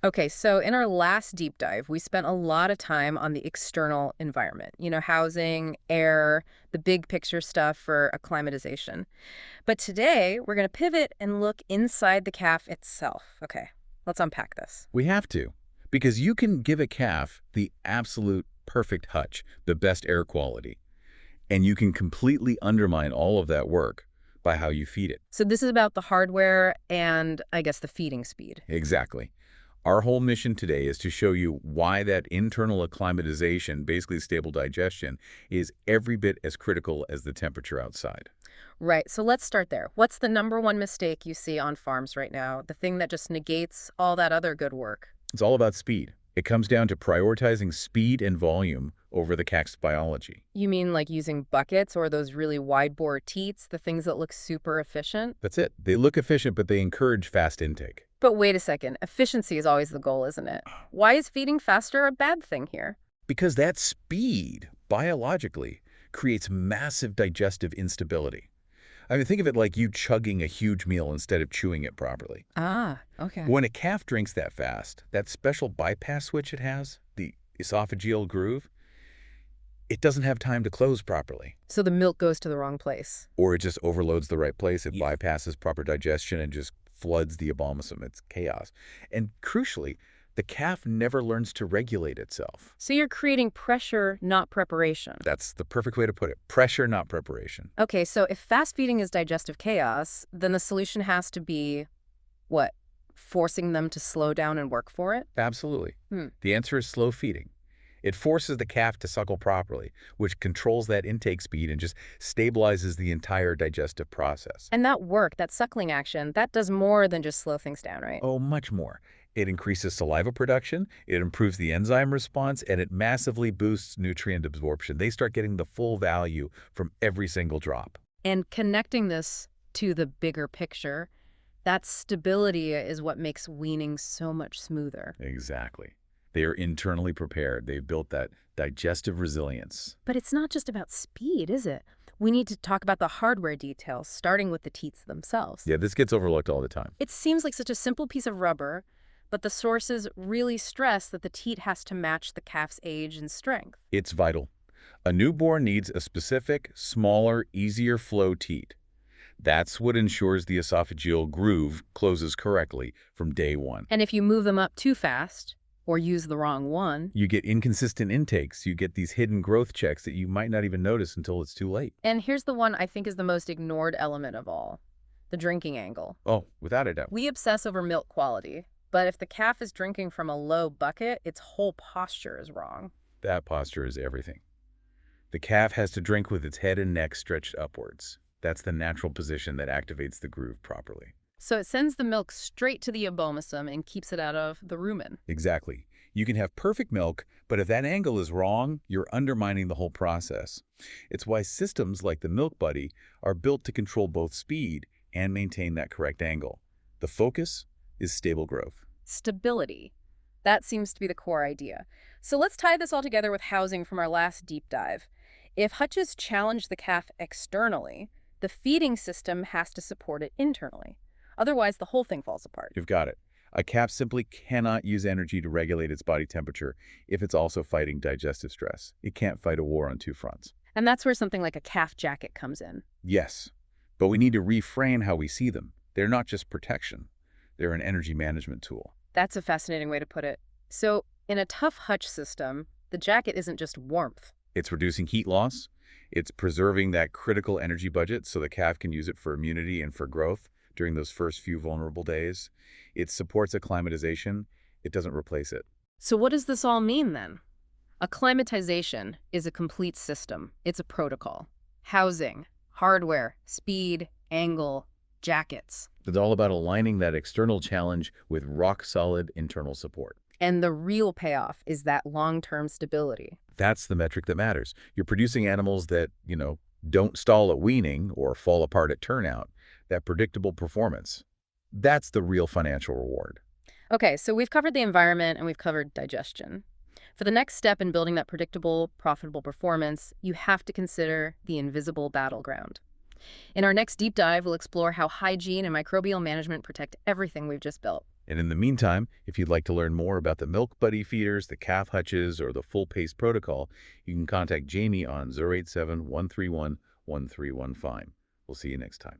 Okay, so in our last deep dive, we spent a lot of time on the external environment, housing, air, the big picture stuff for acclimatization. But today, we're going to pivot and look inside the calf itself. Okay, let's unpack this. We have to, because you can give a calf the absolute perfect hutch, the best air quality, and you can completely undermine all of that work by how you feed it. So this is about the hardware and, I guess, the feeding speed. Exactly. Our whole mission today is to show you why that internal acclimatization, basically stable digestion, is every bit as critical as the temperature outside. Right, so let's start there. What's the number one mistake you see on farms right now? The thing that just negates all that other good work? It's all about speed. It comes down to prioritizing speed and volume over the calf's biology. You mean like using buckets or those really wide bore teats, the things that look super efficient? That's it. They look efficient, but they encourage fast intake. But wait a second, efficiency is always the goal, isn't it? Why is feeding faster a bad thing here? Because that speed, biologically, creates massive digestive instability. I mean, think of it like you chugging a huge meal instead of chewing it properly. Ah, okay. When a calf drinks that fast, that special bypass switch it has, the esophageal groove, it doesn't have time to close properly. So the milk goes to the wrong place. Or it just overloads the right place. It Yeah. bypasses proper digestion and just floods the abomasum. It's chaos. And crucially, the calf never learns to regulate itself. So you're creating pressure, not preparation. That's the perfect way to put it. Pressure, not preparation. Okay, so if fast feeding is digestive chaos, then the solution has to be what? Forcing them to slow down and work for it? Absolutely. Hmm. The answer is slow feeding. It forces the calf to suckle properly, which controls that intake speed and just stabilizes the entire digestive process. And that work, that suckling action, that does more than just slow things down, right? Oh, much more. It increases saliva production, it improves the enzyme response, and it massively boosts nutrient absorption. They start getting the full value from every single drop. And connecting this to the bigger picture, that stability is what makes weaning so much smoother. Exactly. They are internally prepared. They've built that digestive resilience. But it's not just about speed, is it? We need to talk about the hardware details, starting with the teats themselves. Yeah, this gets overlooked all the time. It seems like such a simple piece of rubber, but the sources really stress that the teat has to match the calf's age and strength. It's vital. A newborn needs a specific, smaller, easier flow teat. That's what ensures the esophageal groove closes correctly from day one. And if you move them up too fast, or use the wrong one, You get inconsistent intakes. You get these hidden growth checks that you might not even notice until it's too late. and here's the one I think is the most ignored element of all, the drinking angle. Oh, without a doubt. We obsess over milk quality, but if the calf is drinking from a low bucket, its whole posture is wrong. That posture is everything. The calf has to drink with its head and neck stretched upwards. That's the natural position that activates the groove properly. So it sends the milk straight to the abomasum and keeps it out of the rumen. Exactly. You can have perfect milk, but if that angle is wrong, you're undermining the whole process. It's why systems like the Milk Buddy are built to control both speed and maintain that correct angle. The focus is stable growth. Stability. That seems to be the core idea. So let's tie this all together with housing from our last deep dive. If hutches challenge the calf externally, the feeding system has to support it internally. Otherwise, the whole thing falls apart. You've got it. A calf simply cannot use energy to regulate its body temperature if it's also fighting digestive stress. It can't fight a war on two fronts. And that's where something like a calf jacket comes in. Yes, but we need to reframe how we see them. They're not just protection. They're an energy management tool. That's a fascinating way to put it. So, in a tough hutch system, the jacket isn't just warmth. It's reducing heat loss. It's preserving that critical energy budget so the calf can use it for immunity and for growth during those first few vulnerable days. It supports acclimatization. It doesn't replace it. So what does this all mean then? Acclimatization is a complete system. It's a protocol. Housing, hardware, speed, angle, jackets. It's all about aligning that external challenge with rock-solid internal support. And the real payoff is that long-term stability. That's the metric that matters. You're producing animals that, don't stall at weaning or fall apart at turnout. That predictable performance. That's the real financial reward. Okay, so we've covered the environment and we've covered digestion. For the next step in building that predictable, profitable performance, you have to consider the invisible battleground. In our next deep dive, we'll explore how hygiene and microbial management protect everything we've just built. And in the meantime, if you'd like to learn more about the Milk Buddy feeders, the calf hutches, or the full pace protocol, you can contact Jamie on 087-131-1315. We'll see you next time.